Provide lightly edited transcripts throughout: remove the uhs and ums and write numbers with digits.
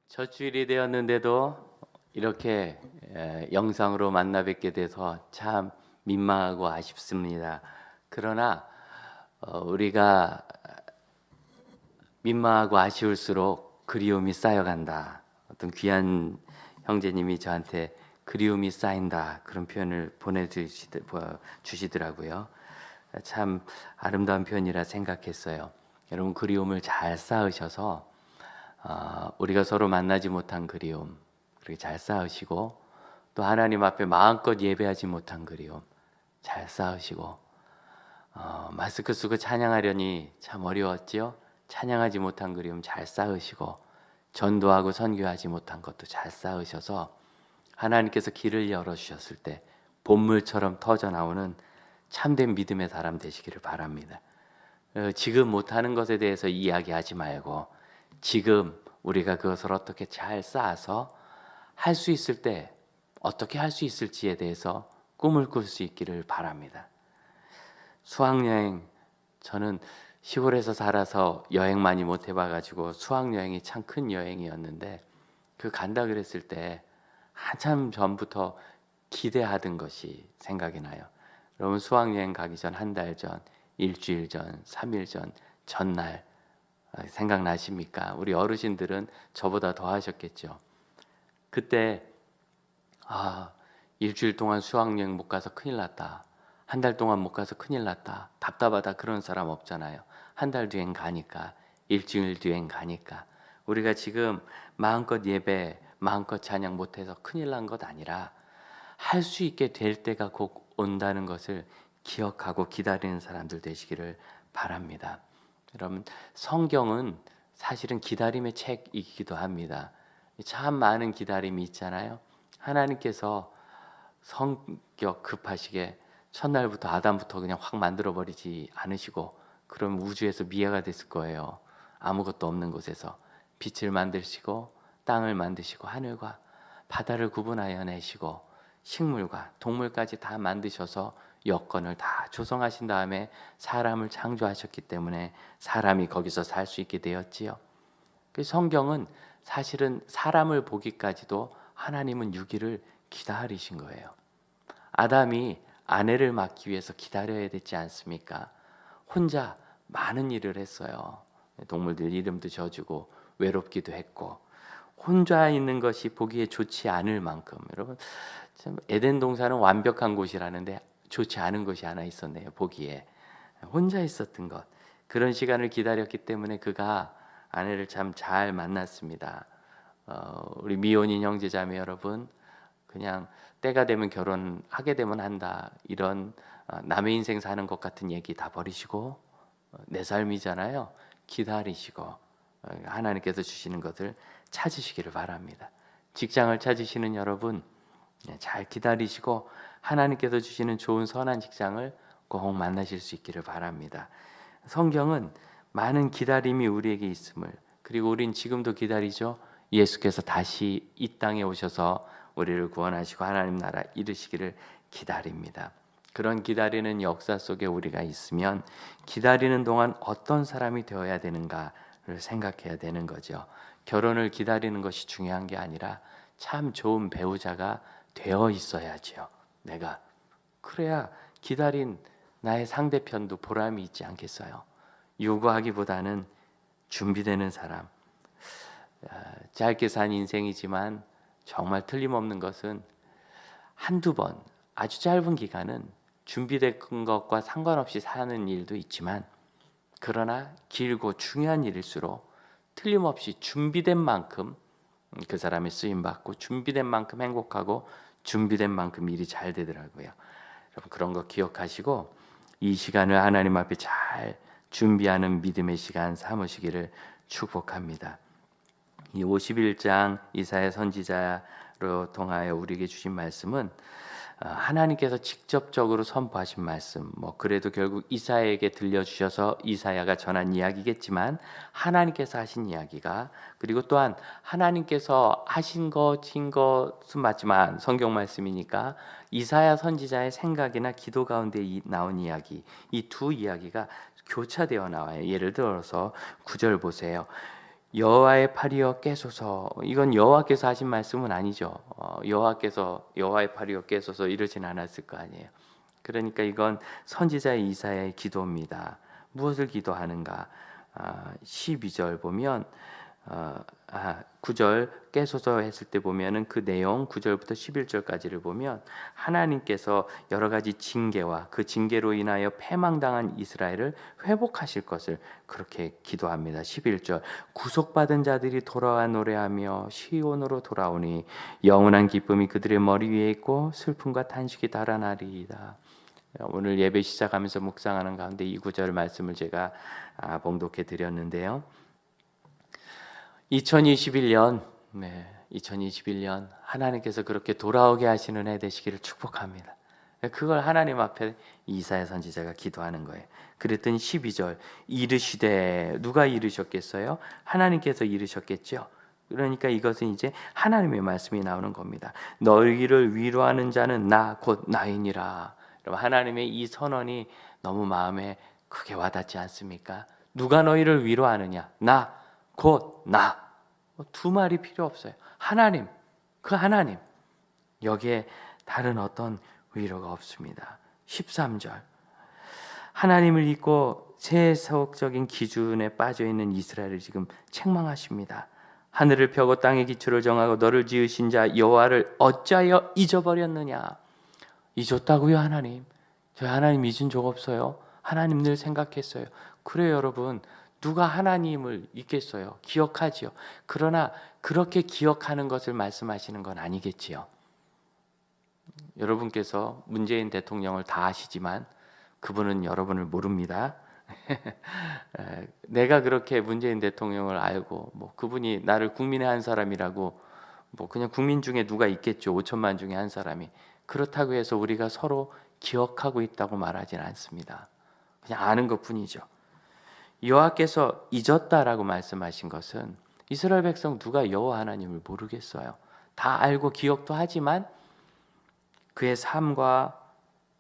첫 주일이 되었는데도 이렇게 영상으로 만나 뵙게 돼서 참 민망하고 아쉽습니다. 그러나 우리가 민망하고 아쉬울수록 그리움이 쌓여간다. 어떤 귀한 형제님이 저한테 그리움이 쌓인다 그런 표현을 보내주시더라고요. 참 아름다운 표현이라 생각했어요. 여러분 그리움을 잘 쌓으셔서 우리가 서로 만나지 못한 그리움 그렇게 잘 쌓으시고, 또 하나님 앞에 마음껏 예배하지 못한 그리움 잘 쌓으시고, 마스크 쓰고 찬양하려니 참 어려웠지요. 찬양하지 못한 그리움 잘 쌓으시고, 전도하고 선교하지 못한 것도 잘 쌓으셔서 하나님께서 길을 열어주셨을 때 본물처럼 터져나오는 참된 믿음의 사람 되시기를 바랍니다. 지금 못하는 것에 대해서 이야기하지 말고 지금 우리가 그것을 어떻게 잘 쌓아서 할 수 있을 때 어떻게 할 수 있을지에 대해서 꿈을 꿀 수 있기를 바랍니다. 수학여행, 저는 시골에서 살아서 여행 많이 못 해봐가지고 수학여행이 참 큰 여행이었는데, 그 간다 그랬을 때 한참 전부터 기대하던 것이 생각이 나요. 여러분 수학여행 가기 전 한 달 전, 일주일 전, 3일 전, 전날 생각나십니까? 우리 어르신들은 저보다 더 하셨겠죠. 그때 일주일 동안 수학여행 못 가서 큰일 났다, 한 달 동안 못 가서 큰일 났다, 답답하다, 그런 사람 없잖아요. 한 달 뒤엔 가니까, 일주일 뒤엔 가니까. 우리가 지금 마음껏 예배, 마음껏 찬양 못해서 큰일 난 것 아니라 할 수 있게 될 때가 곧 온다는 것을 기억하고 기다리는 사람들 되시기를 바랍니다. 여러분 성경은 사실은 기다림의 책이기도 합니다. 참 많은 기다림이 있잖아요. 하나님께서 성격 급하시게 첫날부터 아담부터 그냥 확 만들어 버리지 않으시고, 그럼 우주에서 미아가 됐을 거예요. 아무것도 없는 곳에서 빛을 만드시고 땅을 만드시고 하늘과 바다를 구분하여 내시고 식물과 동물까지 다 만드셔서 여건을 다 조성하신 다음에 사람을 창조하셨기 때문에 사람이 거기서 살 수 있게 되었지요. 그 성경은 사실은 사람을 보기까지도 하나님은 6일을 기다리신 거예요. 아담이 아내를 맡기 위해서 기다려야 되지 않습니까? 혼자 많은 일을 했어요. 동물들 이름도 져주고 외롭기도 했고, 혼자 있는 것이 보기에 좋지 않을 만큼, 여러분 참 에덴 동산은 완벽한 곳이라는데 좋지 않은 것이 하나 있었네요. 보기에 혼자 있었던 것, 그런 시간을 기다렸기 때문에 그가 아내를 참 잘 만났습니다. 우리 미혼인 형제자매 여러분, 그냥 때가 되면 결혼하게 되면 한다, 이런 남의 인생 사는 것 같은 얘기 다 버리시고 내 삶이잖아요. 기다리시고 하나님께서 주시는 것을 찾으시기를 바랍니다. 직장을 찾으시는 여러분, 잘 기다리시고 하나님께서 주시는 좋은 선한 직장을 꼭 만나실 수 있기를 바랍니다. 성경은 많은 기다림이 우리에게 있음을, 그리고 우린 지금도 기다리죠. 예수께서 다시 이 땅에 오셔서 우리를 구원하시고 하나님 나라 이루시기를 기다립니다. 그런 기다리는 역사 속에 우리가 있으면 기다리는 동안 어떤 사람이 되어야 되는가를 생각해야 되는 거죠. 결혼을 기다리는 것이 중요한 게 아니라 참 좋은 배우자가 되어 있어야죠. 내가 그래야 기다린 나의 상대편도 보람이 있지 않겠어요? 요구하기보다는 준비되는 사람. 짧게 산 인생이지만 정말 틀림없는 것은 한두 번, 아주 짧은 기간은 준비된 것과 상관없이 사는 일도 있지만, 그러나 길고 중요한 일일수록 틀림없이 준비된 만큼 그 사람이 쓰임받고, 준비된 만큼 행복하고, 준비된 만큼 일이 잘 되더라고요. 여러분 그런 거 기억하시고 이 시간을 하나님 앞에 잘 준비하는 믿음의 시간 삼으시기를 축복합니다. 이 51장 이사야 선지자로 통하여 우리에게 주신 말씀은 하나님께서 직접적으로 선포하신 말씀, 그래도 결국 이사야에게 들려주셔서 이사야가 전한 이야기겠지만 하나님께서 하신 이야기가, 그리고 또한 하나님께서 하신 것은 맞지만 성경 말씀이니까 이사야 선지자의 생각이나 기도 가운데 나온 이야기, 이 두 이야기가 교차되어 나와요. 예를 들어서 9절 보세요. 여호와의 팔이여 깨소서. 이건 여호와께서 하신 말씀은 아니죠. 여호와께서 여호와의 팔이여 깨소서 이러진 않았을 거 아니에요. 그러니까 이건 선지자 이사야의 기도입니다. 무엇을 기도하는가? 12절 보면 9절 깨소서 했을 때 보면은 그 내용 9절부터 11절까지를 보면 하나님께서 여러 가지 징계와 그 징계로 인하여 패망당한 이스라엘을 회복하실 것을 그렇게 기도합니다. 11절 구속받은 자들이 돌아와 노래하며 시온으로 돌아오니 영원한 기쁨이 그들의 머리 위에 있고 슬픔과 탄식이 달아나리이다. 오늘 예배 시작하면서 묵상하는 가운데 이 구절 말씀을 제가 봉독해 드렸는데요. 2021년 하나님께서 그렇게 돌아오게 하시는 해 되시기를 축복합니다. 그걸 하나님 앞에 이사야 선지자가 기도하는 거예요. 그랬더니 12절 이르시되, 누가 이르셨겠어요? 하나님께서 이르셨겠죠. 그러니까 이것은 이제 하나님의 말씀이 나오는 겁니다. 너희를 위로하는 자는 나 곧 나이니라. 하나님의 이 선언이 너무 마음에 크게 와닿지 않습니까? 누가 너희를 위로하느냐? 나 곧 나. 두 말이 필요 없어요. 하나님, 그 하나님. 여기에 다른 어떤 위로가 없습니다. 13절 하나님을 잊고 세속적인 기준에 빠져있는 이스라엘을 지금 책망하십니다. 하늘을 펴고 땅의 기초를 정하고 너를 지으신 자 여호와를 어찌하여 잊어버렸느냐? 잊었다고요? 하나님, 저희 하나님 잊은 적 없어요. 하나님 늘 생각했어요. 그래요 여러분, 누가 하나님을 잊겠어요? 기억하지요. 그러나 그렇게 기억하는 것을 말씀하시는 건 아니겠지요. 여러분께서 문재인 대통령을 다 아시지만 그분은 여러분을 모릅니다. 내가 그렇게 문재인 대통령을 알고 그분이 나를 국민의 한 사람이라고 그냥 국민 중에 누가 있겠죠. 5천만 중에 한 사람이. 그렇다고 해서 우리가 서로 기억하고 있다고 말하진 않습니다. 그냥 아는 것뿐이죠. 여호와께서 잊었다라고 말씀하신 것은 이스라엘 백성 누가 여호와 하나님을 모르겠어요. 다 알고 기억도 하지만 그의 삶과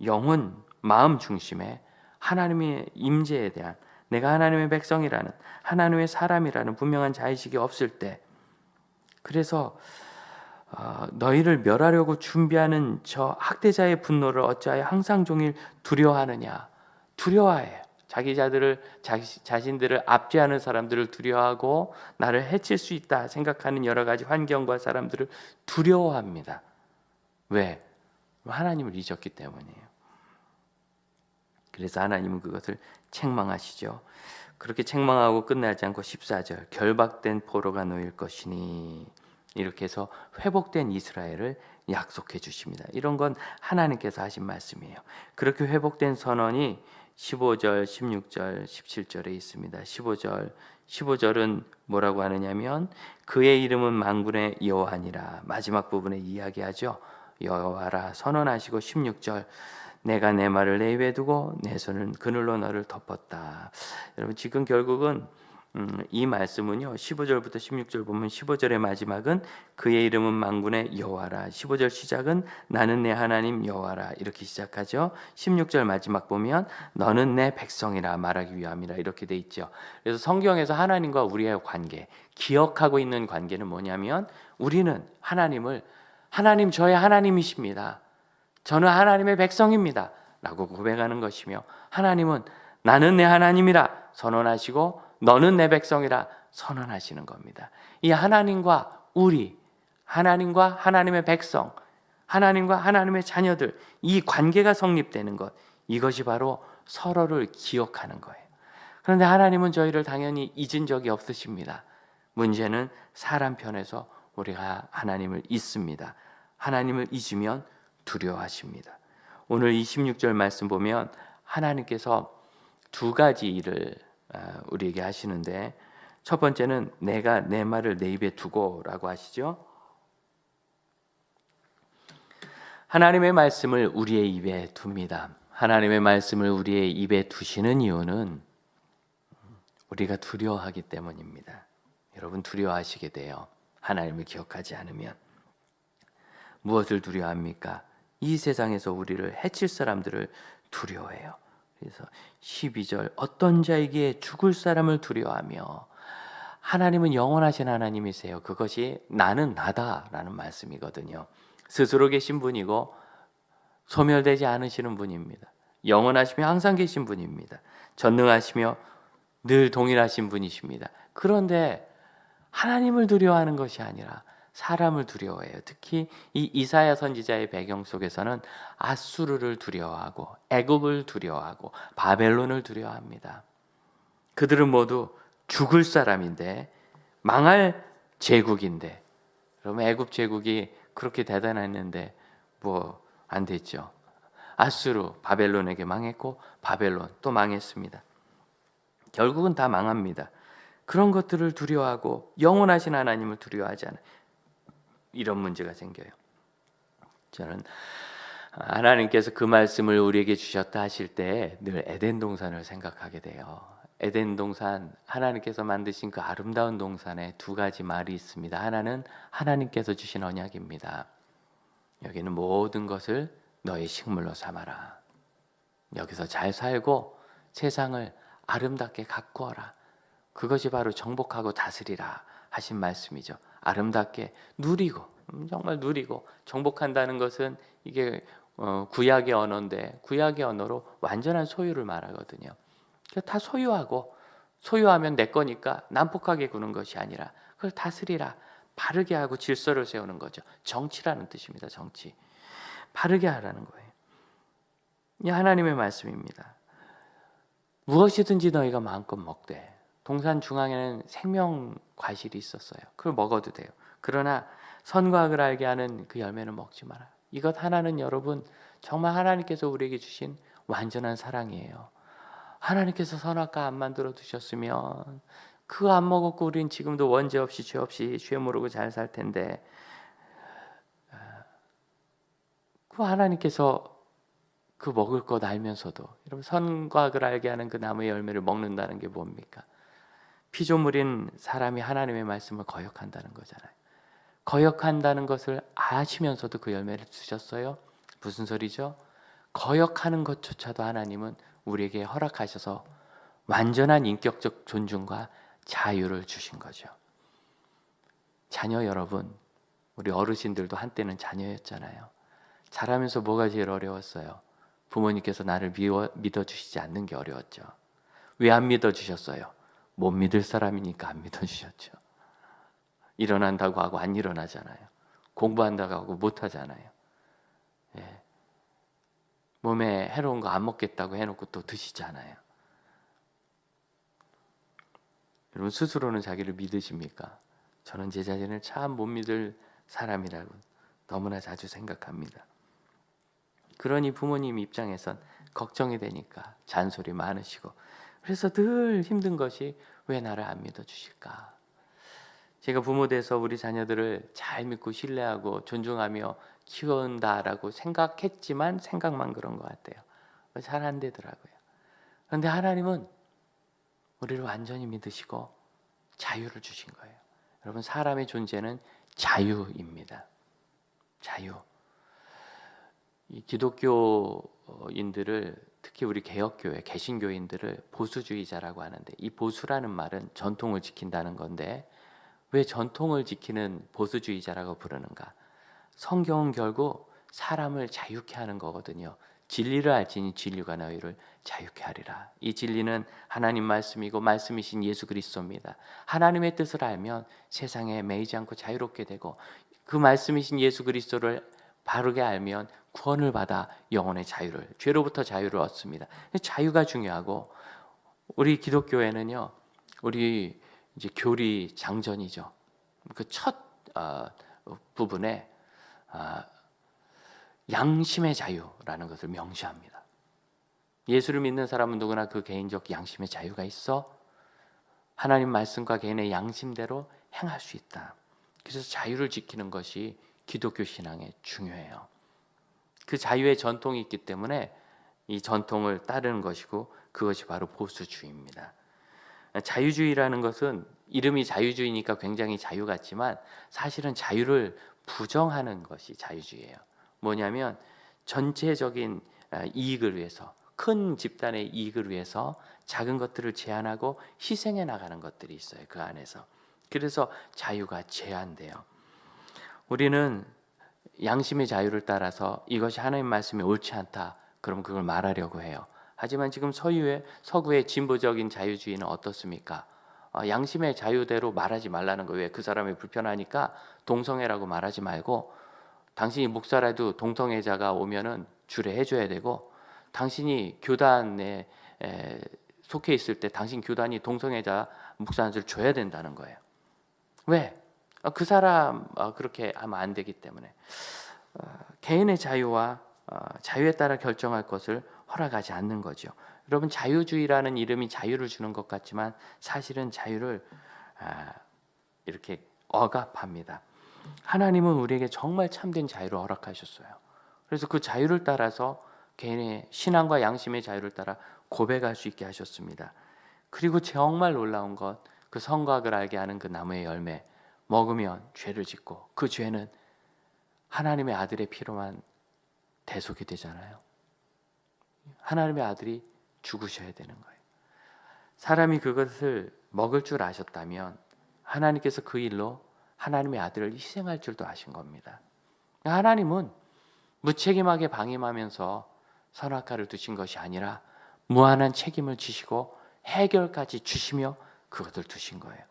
영혼, 마음 중심에 하나님의 임재에 대한, 내가 하나님의 백성이라는, 하나님의 사람이라는 분명한 자의식이 없을 때, 그래서 너희를 멸하려고 준비하는 저 학대자의 분노를 어찌하여 항상 종일 두려워하느냐? 두려워해요. 자신들을 압제하는 사람들을 두려워하고 나를 해칠 수 있다 생각하는 여러 가지 환경과 사람들을 두려워합니다. 왜? 하나님을 잊었기 때문이에요. 그래서 하나님은 그것을 책망하시죠. 그렇게 책망하고 끝나지 않고 14절 결박된 포로가 놓일 것이니, 이렇게 해서 회복된 이스라엘을 약속해 주십니다. 이런 건 하나님께서 하신 말씀이에요. 그렇게 회복된 선언이 15절, 16절, 17절에 있습니다. 15절은 뭐라고 하느냐면 그의 이름은 만군의 여호와니라. 마지막 부분에 이야기하죠. 여호와라 선언하시고 16절 내가 내 말을 내 입에 두고 내 손을 그늘로 너를 덮었다. 여러분 지금 결국은 이 말씀은요 15절부터 16절 보면 15절의 마지막은 그의 이름은 만군의 여호와라, 15절 시작은 나는 내 하나님 여호와라 이렇게 시작하죠. 16절 마지막 보면 너는 내 백성이라 말하기 위함이라 이렇게 돼 있죠. 그래서 성경에서 하나님과 우리의 관계, 기억하고 있는 관계는 뭐냐면 우리는 하나님을 하나님 저의 하나님이십니다, 저는 하나님의 백성입니다 라고 고백하는 것이며, 하나님은 나는 내 하나님이라 선언하시고 너는 내 백성이라 선언하시는 겁니다. 이 하나님과 우리, 하나님과 하나님의 백성, 하나님과 하나님의 자녀들, 이 관계가 성립되는 것, 이것이 바로 서로를 기억하는 거예요. 그런데 하나님은 저희를 당연히 잊은 적이 없으십니다. 문제는 사람 편에서 우리가 하나님을 잊습니다. 하나님을 잊으면 두려워하십니다. 오늘 26절 말씀 보면 하나님께서 두 가지 일을 우리에게 하시는데, 첫 번째는 내가 내 말을 내 입에 두고 라고 하시죠. 하나님의 말씀을 우리의 입에 둡니다. 하나님의 말씀을 우리의 입에 두시는 이유는 우리가 두려워하기 때문입니다. 여러분 두려워하시게 돼요. 하나님을 기억하지 않으면. 무엇을 두려워합니까? 이 세상에서 우리를 해칠 사람들을 두려워해요. 그래서 12절 어떤 자에게 죽을 사람을 두려워하며 하나님은 영원하신 하나님이세요. 그것이 나는 나다라는 말씀이거든요. 스스로 계신 분이고 소멸되지 않으시는 분입니다. 영원하시며 항상 계신 분입니다. 전능하시며 늘 동일하신 분이십니다. 그런데 하나님을 두려워하는 것이 아니라 사람을 두려워해요. 특히 이 이사야 선지자의 배경 속에서는 아수르를 두려워하고 애굽을 두려워하고 바벨론을 두려워합니다. 그들은 모두 죽을 사람인데 망할 제국인데, 그러면 애굽 제국이 그렇게 대단했는데 뭐 안 됐죠. 아수르 바벨론에게 망했고 바벨론 또 망했습니다. 결국은 다 망합니다. 그런 것들을 두려워하고 영원하신 하나님을 두려워하지 않아요. 이런 문제가 생겨요. 저는 하나님께서 그 말씀을 우리에게 주셨다 하실 때 늘 에덴 동산을 생각하게 돼요. 에덴 동산, 하나님께서 만드신 그 아름다운 동산에 두 가지 말이 있습니다. 하나는 하나님께서 주신 언약입니다. 여기는 모든 것을 너의 식물로 삼아라. 여기서 잘 살고 세상을 아름답게 가꾸어라. 그것이 바로 정복하고 다스리라 하신 말씀이죠. 아름답게 누리고, 정말 누리고, 정복한다는 것은 이게 구약의 언어인데 구약의 언어로 완전한 소유를 말하거든요. 다 소유하고, 소유하면 내 거니까 난폭하게 구는 것이 아니라 그걸 다스리라. 바르게 하고 질서를 세우는 거죠. 정치라는 뜻입니다. 정치. 바르게 하라는 거예요. 이 하나님의 말씀입니다. 무엇이든지 너희가 마음껏 먹되, 동산 중앙에는 생명 과실이 있었어요. 그걸 먹어도 돼요. 그러나 선과 악을 알게 하는 그 열매는 먹지 마라. 이것 하나는 여러분 정말 하나님께서 우리에게 주신 완전한 사랑이에요. 하나님께서 선악과 안 만들어 두셨으면 그거 안 먹었고 우린 지금도 원죄 없이 죄 없이 죄 모르고 잘 살 텐데, 그 하나님께서 그 먹을 것 알면서도, 여러분 선과 악을 알게 하는 그 나무의 열매를 먹는다는 게 뭡니까? 피조물인 사람이 하나님의 말씀을 거역한다는 거잖아요. 거역한다는 것을 아시면서도 그 열매를 주셨어요. 무슨 소리죠? 거역하는 것조차도 하나님은 우리에게 허락하셔서 완전한 인격적 존중과 자유를 주신 거죠. 자녀 여러분, 우리 어르신들도 한때는 자녀였잖아요. 자라면서 뭐가 제일 어려웠어요? 부모님께서 나를 믿어주시지 않는 게 어려웠죠. 왜 안 믿어주셨어요? 못 믿을 사람이니까 안 믿어주셨죠. 일어난다고 하고 안 일어나잖아요. 공부한다고 하고 못 하잖아요. 예. 몸에 해로운 거 안 먹겠다고 해놓고 또 드시잖아요. 여러분 스스로는 자기를 믿으십니까? 저는 제 자신을 참 못 믿을 사람이라고 너무나 자주 생각합니다. 그러니 부모님 입장에선 걱정이 되니까 잔소리 많으시고, 그래서 늘 힘든 것이 왜 나를 안 믿어주실까? 제가 부모 돼서 우리 자녀들을 잘 믿고 신뢰하고 존중하며 키운다라고 생각했지만 생각만 그런 것 같아요. 잘 안 되더라고요. 그런데 하나님은 우리를 완전히 믿으시고 자유를 주신 거예요. 여러분 사람의 존재는 자유입니다. 자유. 이 기독교인들을, 특히 우리 개혁교회, 개신교인들을 보수주의자라고 하는데, 이 보수라는 말은 전통을 지킨다는 건데 왜 전통을 지키는 보수주의자라고 부르는가? 성경은 결국 사람을 자유케 하는 거거든요. 진리를 알지니 진리가 너희를 자유케 하리라. 이 진리는 하나님 말씀이고 말씀이신 예수 그리스도입니다. 하나님의 뜻을 알면 세상에 매이지 않고 자유롭게 되고, 그 말씀이신 예수 그리스도를 바르게 알면 구원을 받아 영혼의 자유를, 죄로부터 자유를 얻습니다. 자유가 중요하고, 우리 기독교회는요, 우리 이제 교리 장전이죠. 그 첫 부분에 양심의 자유라는 것을 명시합니다. 예수를 믿는 사람은 누구나 그 개인적 양심의 자유가 있어 하나님 말씀과 개인의 양심대로 행할 수 있다. 그래서 자유를 지키는 것이 기독교 신앙에 중요해요. 그 자유의 전통이 있기 때문에 이 전통을 따르는 것이고, 그것이 바로 보수주의입니다. 자유주의라는 것은 이름이 자유주의니까 굉장히 자유 같지만 사실은 자유를 부정하는 것이 자유주의예요. 뭐냐면 전체적인 이익을 위해서, 큰 집단의 이익을 위해서 작은 것들을 제한하고 희생해 나가는 것들이 있어요. 그 안에서. 그래서 자유가 제한돼요. 우리는 양심의 자유를 따라서 이것이 하나님 말씀이 옳지 않다, 그럼 그걸 말하려고 해요. 하지만 지금 서구의 진보적인 자유주의는 어떻습니까? 양심의 자유대로 말하지 말라는 거예요. 왜? 그 사람이 불편하니까 동성애라고 말하지 말고, 당신이 목사라도 동성애자가 오면은 주례해 줘야 되고, 당신이 교단에 속해 있을 때 당신 교단이 동성애자 목사를 줘야 된다는 거예요. 왜? 그 사람 그렇게 하면 안 되기 때문에. 개인의 자유와 자유에 따라 결정할 것을 허락하지 않는 거죠. 여러분, 자유주의라는 이름이 자유를 주는 것 같지만 사실은 자유를 이렇게 억압합니다. 하나님은 우리에게 정말 참된 자유를 허락하셨어요. 그래서 그 자유를 따라서 개인의 신앙과 양심의 자유를 따라 고백할 수 있게 하셨습니다. 그리고 정말 놀라운 것, 그 성곽을 알게 하는 그 나무의 열매 먹으면 죄를 짓고, 그 죄는 하나님의 아들의 피로만 대속이 되잖아요. 하나님의 아들이 죽으셔야 되는 거예요. 사람이 그것을 먹을 줄 아셨다면 하나님께서 그 일로 하나님의 아들을 희생할 줄도 아신 겁니다. 하나님은 무책임하게 방임하면서 선악과를 두신 것이 아니라 무한한 책임을 지시고 해결까지 주시며 그것을 두신 거예요.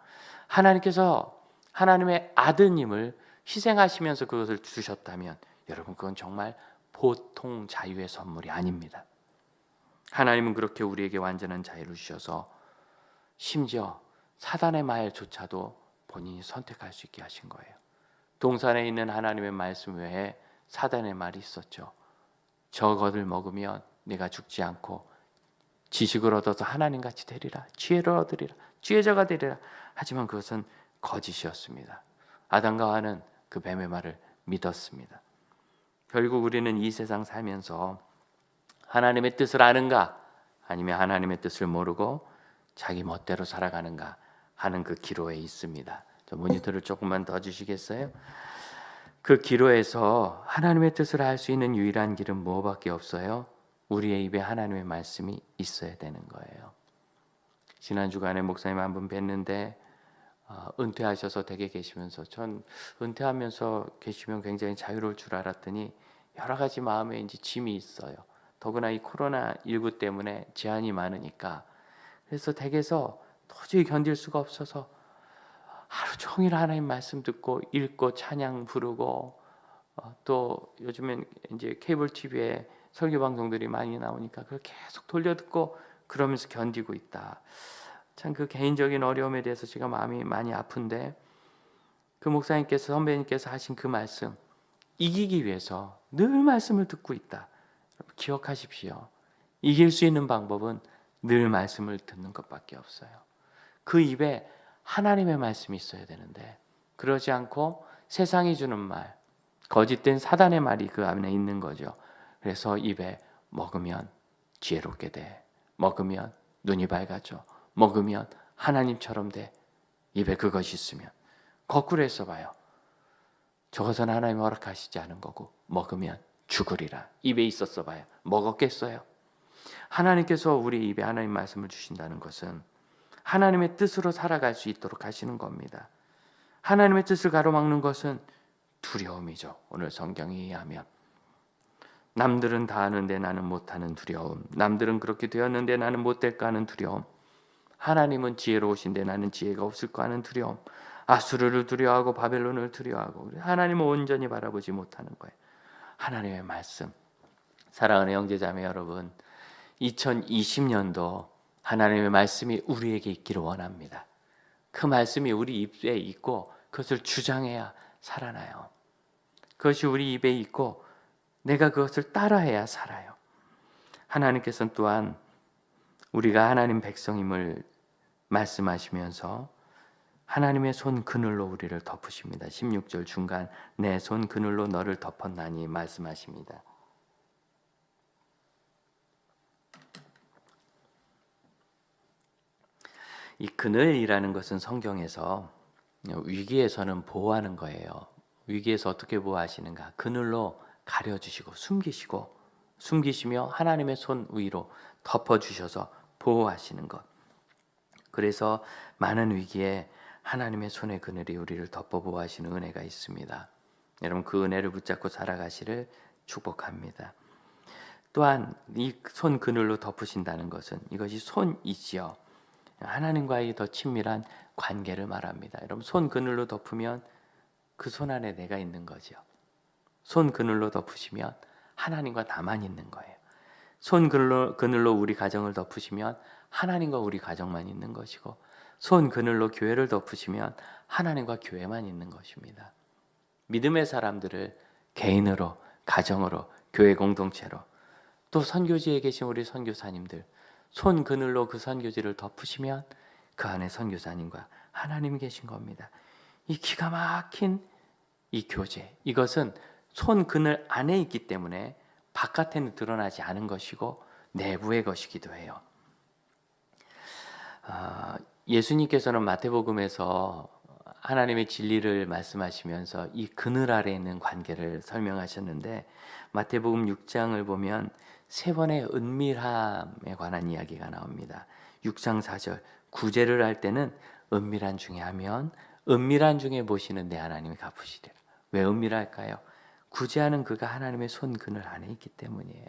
하나님께서 하나님의 아드님을 희생하시면서 그것을 주셨다면 여러분, 그건 정말 보통 자유의 선물이 아닙니다. 하나님은 그렇게 우리에게 완전한 자유를 주셔서 심지어 사단의 말조차도 본인이 선택할 수 있게 하신 거예요. 동산에 있는 하나님의 말씀 외에 사단의 말이 있었죠. 저것을 먹으면 네가 죽지 않고 지식을 얻어서 하나님같이 되리라, 지혜를 얻으리라, 지혜자가 되리라. 하지만 그것은 거짓이었습니다. 아담과 하와는 그 뱀의 말을 믿었습니다. 결국 우리는 이 세상 살면서 하나님의 뜻을 아는가, 아니면 하나님의 뜻을 모르고 자기 멋대로 살아가는가 하는 그 기로에 있습니다. 저 모니터를 조금만 더 주시겠어요? 그 기로에서 하나님의 뜻을 알 수 있는 유일한 길은 뭐밖에 없어요? 우리의 입에 하나님의 말씀이 있어야 되는 거예요. 지난 주간에 목사님 한 분 뵀는데 은퇴하셔서 댁에 계시면서, 전 은퇴하면서 계시면 굉장히 자유로울 줄 알았더니 여러 가지 마음에 이제 짐이 있어요. 더구나 이 코로나19 때문에 제한이 많으니까. 그래서 댁에서 도저히 견딜 수가 없어서 하루 종일 하나님 말씀 듣고 읽고 찬양 부르고, 또 요즘엔 이제 케이블 TV에 설교 방송들이 많이 나오니까 그걸 계속 돌려 듣고 그러면서 견디고 있다. 참 그 개인적인 어려움에 대해서 제가 마음이 많이 아픈데, 그 목사님께서, 선배님께서 하신 그 말씀, 이기기 위해서 늘 말씀을 듣고 있다. 기억하십시오. 이길 수 있는 방법은 늘 말씀을 듣는 것밖에 없어요. 그 입에 하나님의 말씀이 있어야 되는데 그러지 않고 세상이 주는 말, 거짓된 사단의 말이 그 안에 있는 거죠. 그래서 입에 먹으면 지혜롭게 돼, 먹으면 눈이 밝아져, 먹으면 하나님처럼 돼. 입에 그것이 있으면. 거꾸로 해서 봐요. 저것은 하나님 허락하시지 않은 거고 먹으면 죽으리라. 입에 있었어 봐요. 먹었겠어요? 하나님께서 우리 입에 하나님 말씀을 주신다는 것은 하나님의 뜻으로 살아갈 수 있도록 하시는 겁니다. 하나님의 뜻을 가로막는 것은 두려움이죠. 오늘 성경에 의하면 남들은 다 하는데 나는 못하는 두려움, 남들은 그렇게 되었는데 나는 못될까 하는 두려움, 하나님은 지혜로우신데 나는 지혜가 없을까 하는 두려움, 아수르를 두려워하고 바벨론을 두려워하고 하나님을 온전히 바라보지 못하는 거예요. 하나님의 말씀. 사랑하는 형제자매 여러분, 2020년도 하나님의 말씀이 우리에게 있기를 원합니다. 그 말씀이 우리 입에 있고 그것을 주장해야 살아나요. 그것이 우리 입에 있고 내가 그것을 따라해야 살아요. 하나님께서는 또한 우리가 하나님 백성임을 말씀하시면서 하나님의 손 그늘로 우리를 덮으십니다. 16절 중간, 내 손 그늘로 너를 덮었나니 말씀하십니다. 이 그늘이라는 것은 성경에서 위기에서는 보호하는 거예요. 위기에서 어떻게 보호하시는가? 그늘로 가려주시고 숨기시고 숨기시며 하나님의 손 위로 덮어주셔서 보호하시는 것. 그래서 많은 위기에 하나님의 손의 그늘이 우리를 덮어 보호하시는 은혜가 있습니다. 여러분 그 은혜를 붙잡고 살아가시를 축복합니다. 또한 이 손 그늘로 덮으신다는 것은 이것이 손이지요. 하나님과의 더 친밀한 관계를 말합니다. 여러분 손 그늘로 덮으면 그 손 안에 내가 있는 거죠. 손 그늘로 덮으시면 하나님과 나만 있는 거예요. 손 그늘로 우리 가정을 덮으시면 하나님과 우리 가정만 있는 것이고, 손 그늘로 교회를 덮으시면 하나님과 교회만 있는 것입니다. 믿음의 사람들을 개인으로, 가정으로, 교회 공동체로, 또 선교지에 계신 우리 선교사님들 손 그늘로 그 선교지를 덮으시면 그 안에 선교사님과 하나님이 계신 겁니다. 이 기가 막힌 이 교제, 이것은 손 그늘 안에 있기 때문에 바깥에는 드러나지 않은 것이고 내부의 것이기도 해요. 예수님께서는 마태복음에서 하나님의 진리를 말씀하시면서 이 그늘 아래에 있는 관계를 설명하셨는데, 마태복음 6장을 보면 세 번의 은밀함에 관한 이야기가 나옵니다. 6장 4절, 구제를 할 때는 은밀한 중에 하면 은밀한 중에 보시는 내 하나님이 갚으시리라. 왜 은밀할까요? 구제하는 그가 하나님의 손 그늘 안에 있기 때문이에요.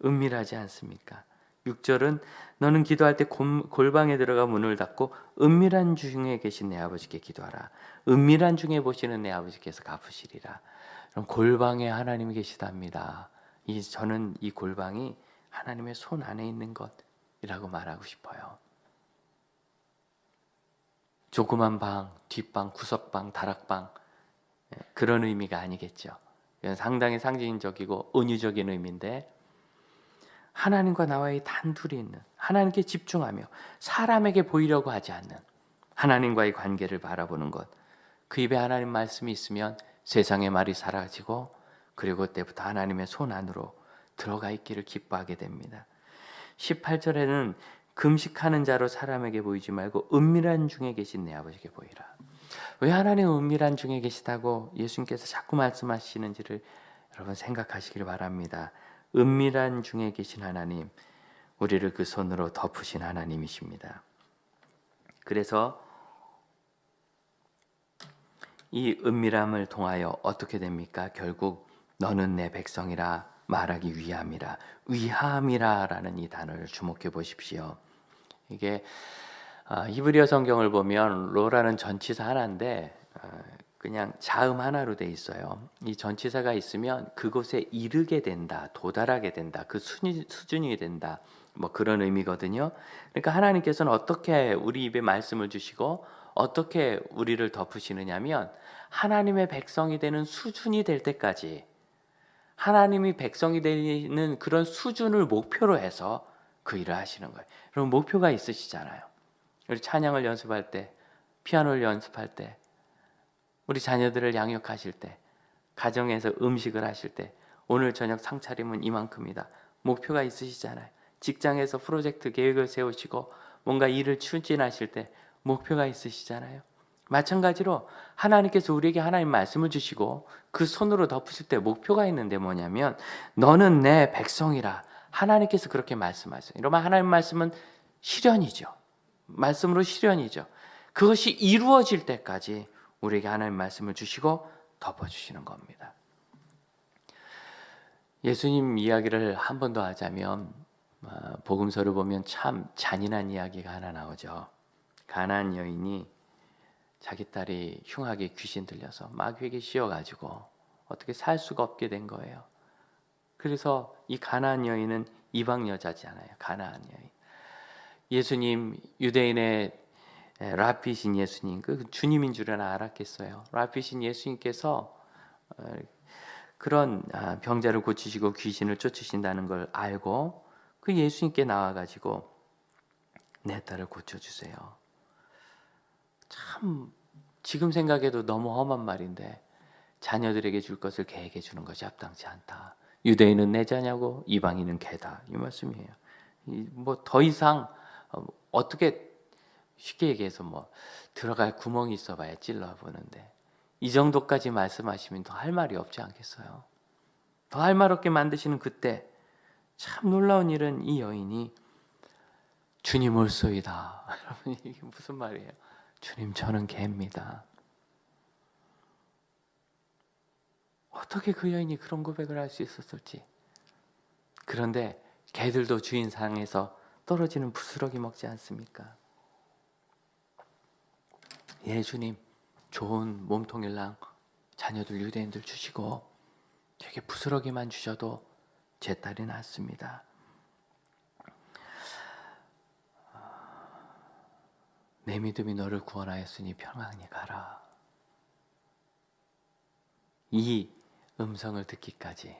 은밀하지 않습니까? 6절은 너는 기도할 때 골방에 들어가 문을 닫고 은밀한 중에 계신 내 아버지께 기도하라. 은밀한 중에 보시는 내 아버지께서 갚으시리라. 그럼 골방에 하나님이 계시답니다. 저는 이 골방이 하나님의 손 안에 있는 것이라고 말하고 싶어요. 조그만 방, 뒷방, 구석방, 다락방, 그런 의미가 아니겠죠. 이건 상당히 상징적이고 은유적인 의미인데, 하나님과 나와의 단둘이 있는, 하나님께 집중하며 사람에게 보이려고 하지 않는 하나님과의 관계를 바라보는 것. 그 입에 하나님 말씀이 있으면 세상의 말이 사라지고, 그리고 그때부터 하나님의 손 안으로 들어가 있기를 기뻐하게 됩니다. 18절에는 금식하는 자로 사람에게 보이지 말고 은밀한 중에 계신 내 아버지께 보이라. 왜 하나님 은밀한 중에 계시다고 예수님께서 자꾸 말씀하시는지를 여러분 생각하시길 바랍니다. 은밀한 중에 계신 하나님, 우리를 그 손으로 덮으신 하나님이십니다. 그래서 이 은밀함을 통하여 어떻게 됩니까? 결국 너는 내 백성이라 말하기 위함이라, 위함이라라는 이 단어를 주목해 보십시오. 이게 히브리어 성경을 보면 로라는 전치사 하나인데 그냥 자음 하나로 돼 있어요. 이 전치사가 있으면 그곳에 이르게 된다, 도달하게 된다, 그 수준이 된다, 뭐 그런 의미거든요. 그러니까 하나님께서는 어떻게 우리 입에 말씀을 주시고 어떻게 우리를 덮으시느냐면, 하나님의 백성이 되는 수준이 될 때까지, 하나님이 백성이 되는 그런 수준을 목표로 해서 그 일을 하시는 거예요. 그럼 목표가 있으시잖아요. 우리 찬양을 연습할 때, 피아노를 연습할 때, 우리 자녀들을 양육하실 때, 가정에서 음식을 하실 때, 오늘 저녁 상차림은 이만큼이다. 목표가 있으시잖아요. 직장에서 프로젝트 계획을 세우시고 뭔가 일을 추진하실 때 목표가 있으시잖아요. 마찬가지로 하나님께서 우리에게 하나님 말씀을 주시고 그 손으로 덮으실 때 목표가 있는데 뭐냐면, 너는 내 백성이라. 하나님께서 그렇게 말씀하세요. 이러면 하나님 말씀은 실현이죠. 말씀으로 실현이죠. 그것이 이루어질 때까지 우리에게 하나님 말씀을 주시고 덮어주시는 겁니다. 예수님 이야기를 한 번 더 하자면, 복음서를 보면 참 잔인한 이야기가 하나 나오죠. 가나안 여인이 자기 딸이 흉하게 귀신 들려서 마귀에게 씌워가지고 어떻게 살 수가 없게 된 거예요. 그래서 이 가나안 여인은 이방 여자잖아요. 가나안 여인. 예수님, 유대인의 라피신 예수님, 그 주님인 줄은 알았겠어요. 라피신 예수님께서 그런 병자를 고치시고 귀신을 쫓으신다는 걸 알고 그 예수님께 나와가지고 내 딸을 고쳐주세요. 참 지금 생각해도 너무 험한 말인데, 자녀들에게 줄 것을 개에게 주는 것이 합당치 않다. 유대인은 내 자냐고 이방인은 개다, 이 말씀이에요. 뭐 더 이상 어떻게, 쉽게 얘기해서 뭐 들어갈 구멍이 있어봐야 찔러보는데 이 정도까지 말씀하시면 더 할 말이 없지 않겠어요? 더 할 말 없게 만드시는 그때 참 놀라운 일은 이 여인이 주님 올소이다. 여러분 이게 무슨 말이에요? 주님 저는 개입니다. 어떻게 그 여인이 그런 고백을 할 수 있었을지. 그런데 개들도 주인 상에서 떨어지는 부스러기 먹지 않습니까? 예 주님 좋은 몸통일랑 자녀들 유대인들 주시고 되게 부스러기만 주셔도 제 딸이 낫습니다. 내 믿음이 너를 구원하였으니 평안히 가라. 이 음성을 듣기까지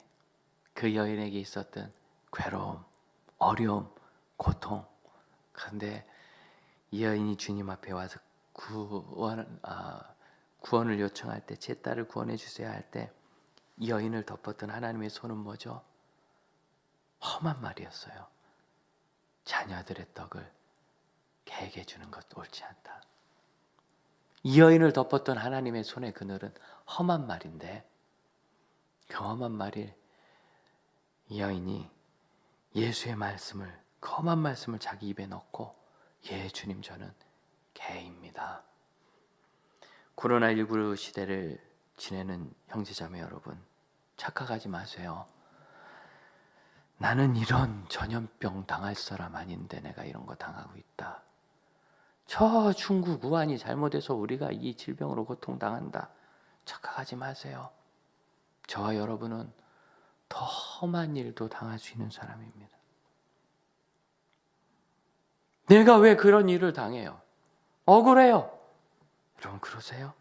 그 여인에게 있었던 괴로움, 어려움, 고통. 그런데 이 여인이 주님 앞에 와서 구원을 요청할 때, 제 딸을 구원해 주세요 할 때 이 여인을 덮었던 하나님의 손은 뭐죠? 험한 말이었어요. 자녀들의 떡을 개에게 주는 것 옳지 않다. 이 여인을 덮었던 하나님의 손의 그늘은 험한 말인데 그 험한 말을 이 여인이 예수의 말씀을, 그 험한 말씀을 자기 입에 넣고 예 주님 저는 개입니다. 코로나19 시대를 지내는 형제자매 여러분, 착각하지 마세요. 나는 이런 전염병 당할 사람 아닌데 내가 이런 거 당하고 있다. 저 중국 우한이 잘못해서 우리가 이 질병으로 고통당한다. 착각하지 마세요. 저와 여러분은 더 험한 일도 당할 수 있는 사람입니다. 내가 왜 그런 일을 당해요? 억울해요. 여러분 그러세요?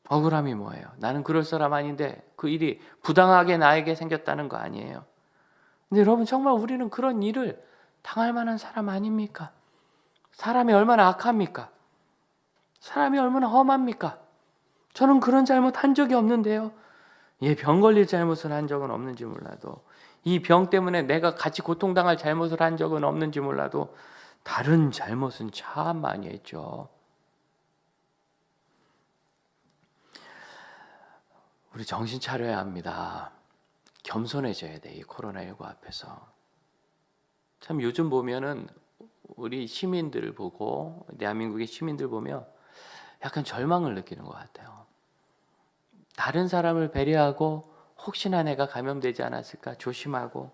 억울함이 뭐예요? 나는 그럴 사람 아닌데 그 일이 부당하게 나에게 생겼다는 거 아니에요. 근데 여러분 정말 우리는 그런 일을 당할 만한 사람 아닙니까? 사람이 얼마나 악합니까? 사람이 얼마나 험합니까? 저는 그런 잘못 한 적이 없는데요. 병 걸릴 잘못을 한 적은 없는지 몰라도 이 병 때문에 내가 같이 고통당할 잘못을 한 적은 없는지 몰라도 다른 잘못은 참 많이 했죠. 우리 정신 차려야 합니다. 겸손해져야 돼, 이 코로나19 앞에서. 참 요즘 보면은 우리 시민들 보고, 대한민국의 시민들 보면 약간 절망을 느끼는 것 같아요. 다른 사람을 배려하고 혹시나 내가 감염되지 않았을까 조심하고,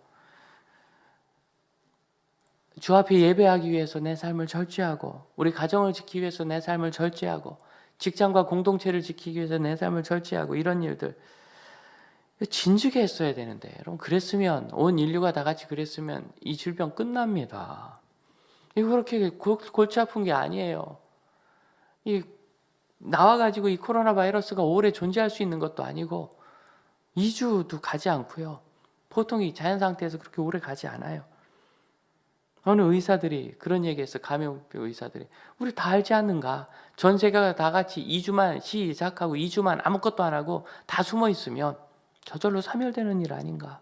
주 앞에 예배하기 위해서 내 삶을 절제하고, 우리 가정을 지키기 위해서 내 삶을 절제하고, 직장과 공동체를 지키기 위해서 내 삶을 절제하고, 이런 일들 진즉에 했어야 되는데, 여러분 그랬으면, 온 인류가 다 같이 그랬으면 이 질병 끝납니다. 이거 그렇게 골치 아픈 게 아니에요. 이 나와가지고 이 코로나 바이러스가 오래 존재할 수 있는 것도 아니고 2주도 가지 않고요. 보통 이 자연 상태에서 그렇게 오래 가지 않아요. 어느 의사들이 그런 얘기했어. 감염병 의사들이 우리 다 알지 않는가? 전 세계가 다 같이 2주만 시작하고 2주만 아무것도 안 하고 다 숨어 있으면 저절로 사멸되는 일 아닌가?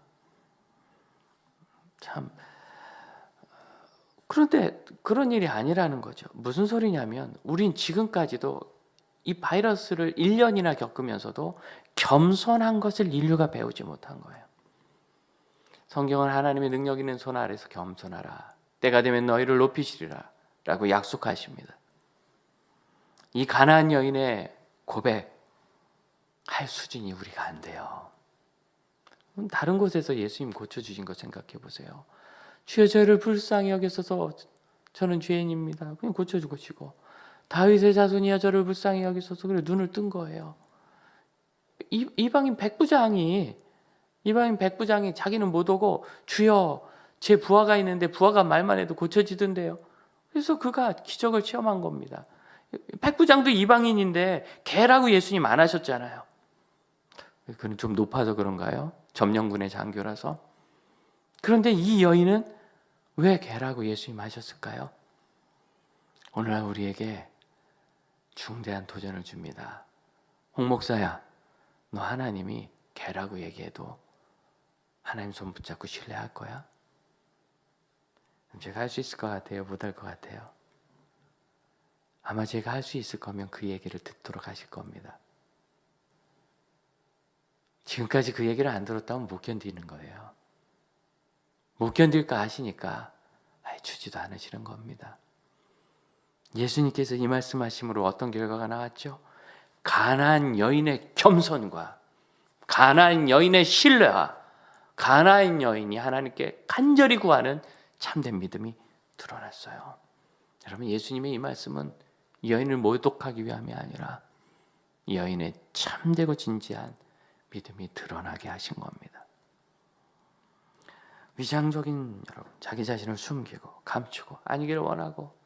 참. 그런데 그런 일이 아니라는 거죠. 무슨 소리냐면 우린 지금까지도 이 바이러스를 1년이나 겪으면서도 겸손한 것을 인류가 배우지 못한 거예요. 성경은 하나님의 능력 있는 손 아래서 겸손하라. 때가 되면 너희를 높이시리라 라고 약속하십니다. 이 가나안 여인의 고백할 수준이 우리가 안 돼요. 다른 곳에서 예수님 고쳐주신 거 생각해 보세요. 주여 저를 불쌍히 여기소서 저는 죄인입니다. 그냥 고쳐주시고, 다윗의 자손이여 저를 불쌍히 여기소서 그래 눈을 뜬 거예요. 이방인 백부장이 자기는 못 오고 주여 제 부하가 있는데 부하가 말만 해도 고쳐지던데요. 그래서 그가 기적을 체험한 겁니다. 백부장도 이방인인데 개라고 예수님 안 하셨잖아요. 그는 좀 높아서 그런가요? 점령군의 장교라서. 그런데 이 여인은 왜 개라고 예수님 하셨을까요? 오늘날 우리에게 중대한 도전을 줍니다. 홍 목사야, 너 하나님이 개라고 얘기해도 하나님 손 붙잡고 신뢰할 거야? 제가 할 수 있을 것 같아요? 못할 것 같아요? 아마 제가 할 수 있을 거면 그 얘기를 듣도록 하실 겁니다. 지금까지 그 얘기를 안 들었다면 못 견디는 거예요. 못 견딜까 하시니까 주지도 않으시는 겁니다. 예수님께서 이 말씀하심으로 어떤 결과가 나왔죠? 가나안 여인의 겸손과 가나안 여인의 신뢰와 가나안 여인이 하나님께 간절히 구하는 참된 믿음이 드러났어요. 여러분, 예수님의 이 말씀은 이 여인을 모독하기 위함이 아니라 이 여인의 참되고 진지한 믿음이 드러나게 하신 겁니다. 위장적인 여러분, 자기 자신을 숨기고 감추고 아니기를 원하고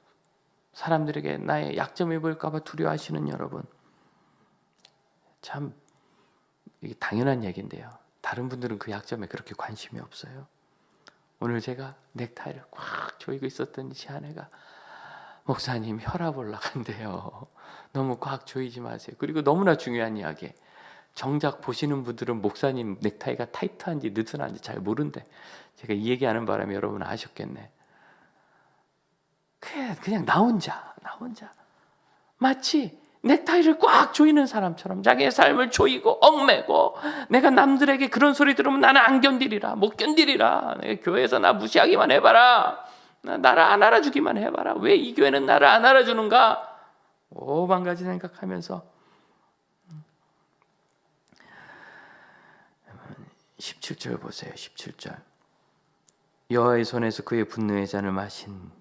사람들에게 나의 약점이 보일까 봐 두려워하시는 여러분, 참 이게 당연한 얘기인데요. 다른 분들은 그 약점에 그렇게 관심이 없어요. 오늘 제가 넥타이를 꽉 조이고 있었던 제 아내가 목사님 혈압 올라간대요. 너무 꽉 조이지 마세요. 그리고 너무나 중요한 이야기, 정작 보시는 분들은 목사님 넥타이가 타이트한지 느슨한지 잘 모른대. 제가 이 얘기하는 바람에 여러분 아셨겠네. 그냥 나 혼자 마치 넥타이를 꽉 조이는 사람처럼 자기의 삶을 조이고 얽매고, 내가 남들에게 그런 소리 들으면 나는 안 견디리라, 못 견디리라, 내가 교회에서 나 무시하기만 해봐라, 나를 안 알아주기만 해봐라, 왜 이 교회는 나를 안 알아주는가, 오만 가지 생각하면서 17절 보세요. 17절, 여호와의 손에서 그의 분노의 잔을 마신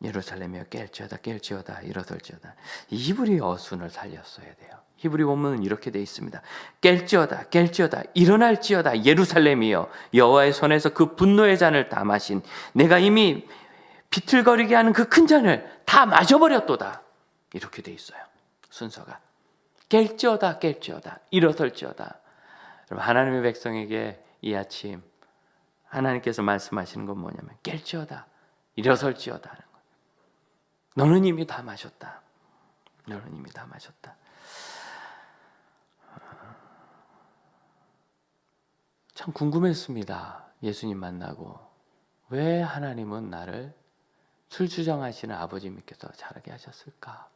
예루살렘이여 깰지어다 일어설지어다. 히브리 어순을 살렸어야 돼요. 히브리 원문은 이렇게 되어 있습니다. 깰지어다 일어날지어다 예루살렘이여, 여호와의 손에서 그 분노의 잔을 다 마신, 내가 이미 비틀거리게 하는 그 큰 잔을 다 마셔버렸도다. 이렇게 되어 있어요. 순서가 깰지어다 일어설지어다. 여러분, 하나님의 백성에게 이 아침 하나님께서 말씀하시는 건 뭐냐면 깰지어다 일어설지어다 하는 거예요. 너는 이미 다 마셨다. 참 궁금했습니다. 예수님 만나고 왜 하나님은 나를 술 주정하시는 아버지님께서 자라게 하셨을까?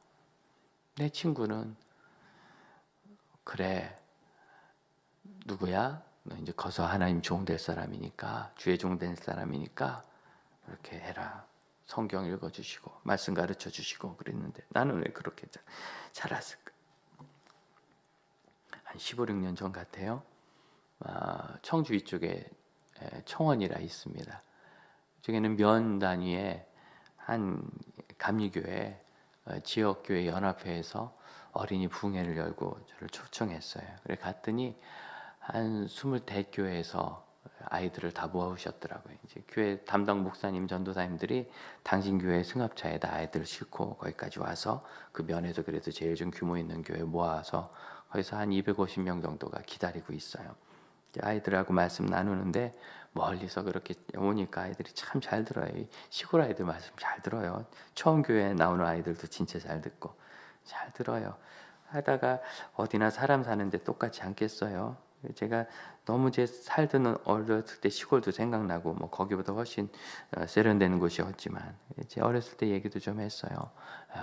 내 친구는 그래, 누구야? 너 이제 커서 하나님 종 될 사람이니까, 주의 종 될 사람이니까 이렇게 해라. 성경 읽어주시고 말씀 가르쳐주시고 그랬는데 나는 왜 그렇게 자랐을까? 한 15, 16년 전 같아요. 청주 이쪽에 청원이라 있습니다. 이쪽에는 면 단위의 한 감리교회 지역교회 연합회에서 어린이 부흥회를 열고 저를 초청했어요. 그래 갔더니 한 20대교회에서 아이들을 다 모아오셨더라고요. 이제 교회 담당 목사님, 전도사님들이 당신 교회 승합차에다 아이들을 싣고 거기까지 와서 그 면에서 그래도 제일 좀 규모 있는 교회 모아서 거기서 한 250명 정도가 기다리고 있어요. 아이들하고 말씀 나누는데 멀리서 그렇게 오니까 아이들이 참 잘 들어요. 시골 아이들 말씀 잘 들어요. 처음 교회에 나오는 아이들도 진짜 잘 듣고 잘 들어요. 하다가 어디나 사람 사는데 똑같지 않겠어요? 제가 너무 제 살던 어렸을 때 시골도 생각나고 뭐 거기보다 훨씬 세련되는 곳이었지만 제 어렸을 때 얘기도 좀 했어요.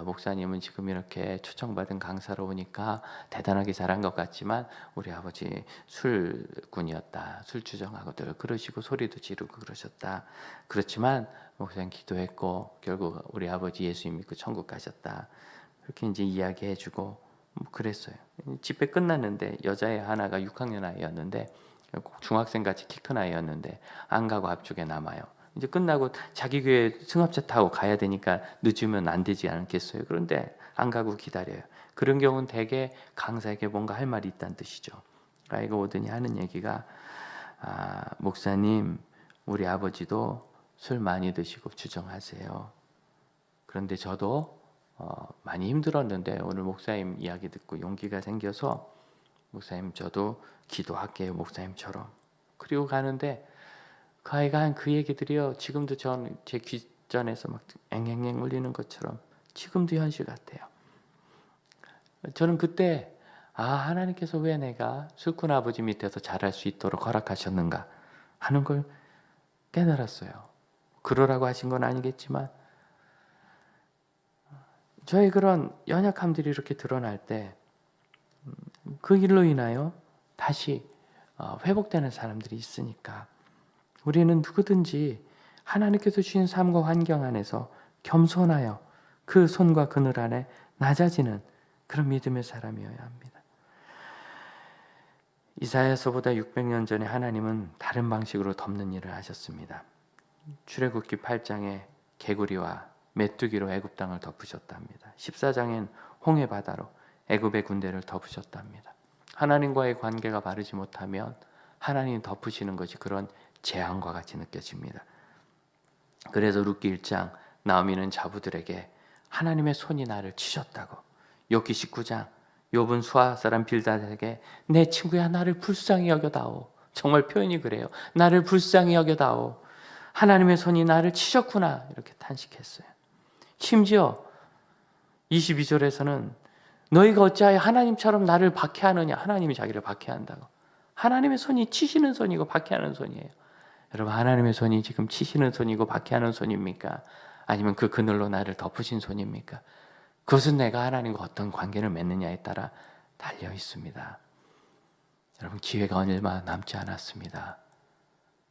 목사님은 지금 이렇게 초청받은 강사로 오니까 대단하게 잘한 것 같지만 우리 아버지 술꾼이었다. 술 주정하고 늘 그러시고 소리도 지르고 그러셨다. 그렇지만 목사님 기도했고 결국 우리 아버지 예수 믿고 천국 가셨다. 그렇게 이제 이야기해주고 그랬어요. 집회 끝났는데 여자애 하나가 6학년 아이였는데 중학생같이 키 큰 아이였는데 안 가고 앞쪽에 남아요. 이제 끝나고 자기 교회 승합차 타고 가야 되니까 늦으면 안 되지 않겠어요. 그런데 안 가고 기다려요. 그런 경우는 대개 강사에게 뭔가 할 말이 있다는 뜻이죠. 아이가 오더니 하는 얘기가 목사님 우리 아버지도 술 많이 드시고 주정하세요. 그런데 저도 많이 힘들었는데 오늘 목사님 이야기 듣고 용기가 생겨서 목사님 저도 기도할게요 목사님처럼. 그리고 가는데 그 아이가 한 그 얘기들이요 지금도 제 귀전에서 막 앵앵앵 울리는 것처럼 지금도 현실 같아요. 저는 그때 하나님께서 왜 내가 술꾼 아버지 밑에서 자랄 수 있도록 허락하셨는가 하는 걸 깨달았어요. 그러라고 하신 건 아니겠지만 저의 그런 연약함들이 이렇게 드러날 때 그 일로 인하여 다시 회복되는 사람들이 있으니까 우리는 누구든지 하나님께서 주신 삶과 환경 안에서 겸손하여 그 손과 그늘 안에 낮아지는 그런 믿음의 사람이어야 합니다. 이사야서보다 600년 전에 하나님은 다른 방식으로 덮는 일을 하셨습니다. 출애굽기 8장에 개구리와 메뚜기로 애굽 땅을 덮으셨답니다. 14장엔 홍해 바다로 애굽의 군대를 덮으셨답니다. 하나님과의 관계가 바르지 못하면 하나님이 덮으시는 것이 그런 재앙과 같이 느껴집니다. 그래서 룻기 1장 나오미는 자부들에게 하나님의 손이 나를 치셨다고, 욥기 19장 욥은 수아 사람 빌닷에게 내 친구야 나를 불쌍히 여겨다오, 정말 표현이 그래요. 나를 불쌍히 여겨다오, 하나님의 손이 나를 치셨구나, 이렇게 탄식했어요. 심지어 22절에서는 너희가 어찌하여 하나님처럼 나를 박해하느냐, 하나님이 자기를 박해한다고. 하나님의 손이 치시는 손이고 박해하는 손이에요. 여러분, 하나님의 손이 지금 치시는 손이고 박해하는 손입니까? 아니면 그 그늘로 나를 덮으신 손입니까? 그것은 내가 하나님과 어떤 관계를 맺느냐에 따라 달려 있습니다. 여러분, 기회가 얼마 남지 않았습니다.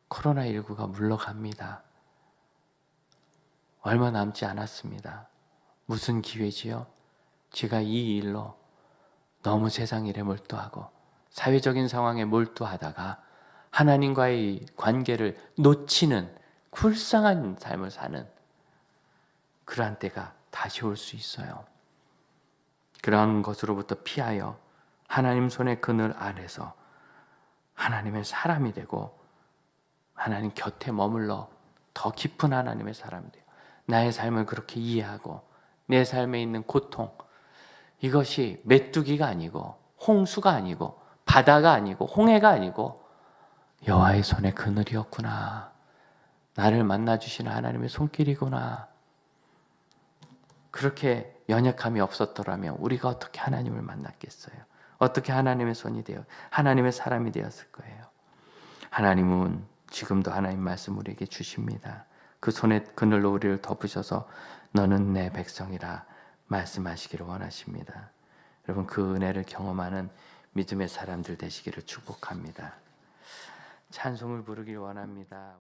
코로나19가 물러갑니다. 얼마 남지 않았습니다. 무슨 기회지요? 제가 이 일로 너무 세상 일에 몰두하고 사회적인 상황에 몰두하다가 하나님과의 관계를 놓치는 불쌍한 삶을 사는 그러한 때가 다시 올 수 있어요. 그러한 것으로부터 피하여 하나님 손의 그늘 안에서 하나님의 사람이 되고 하나님 곁에 머물러 더 깊은 하나님의 사람이 돼요. 나의 삶을 그렇게 이해하고 내 삶에 있는 고통, 이것이 메뚜기가 아니고 홍수가 아니고 바다가 아니고 홍해가 아니고 여호와의 손의 그늘이었구나, 나를 만나주시는 하나님의 손길이구나. 그렇게 연약함이 없었더라면 우리가 어떻게 하나님을 만났겠어요? 어떻게 하나님의 손이 되어 하나님의 사람이 되었을 거예요? 하나님은 지금도 하나님 말씀 우리에게 주십니다. 그 손의 그늘로 우리를 덮으셔서 너는 내 백성이라 말씀하시기를 원하십니다. 여러분, 그 은혜를 경험하는 믿음의 사람들 되시기를 축복합니다. 찬송을 부르기를 원합니다.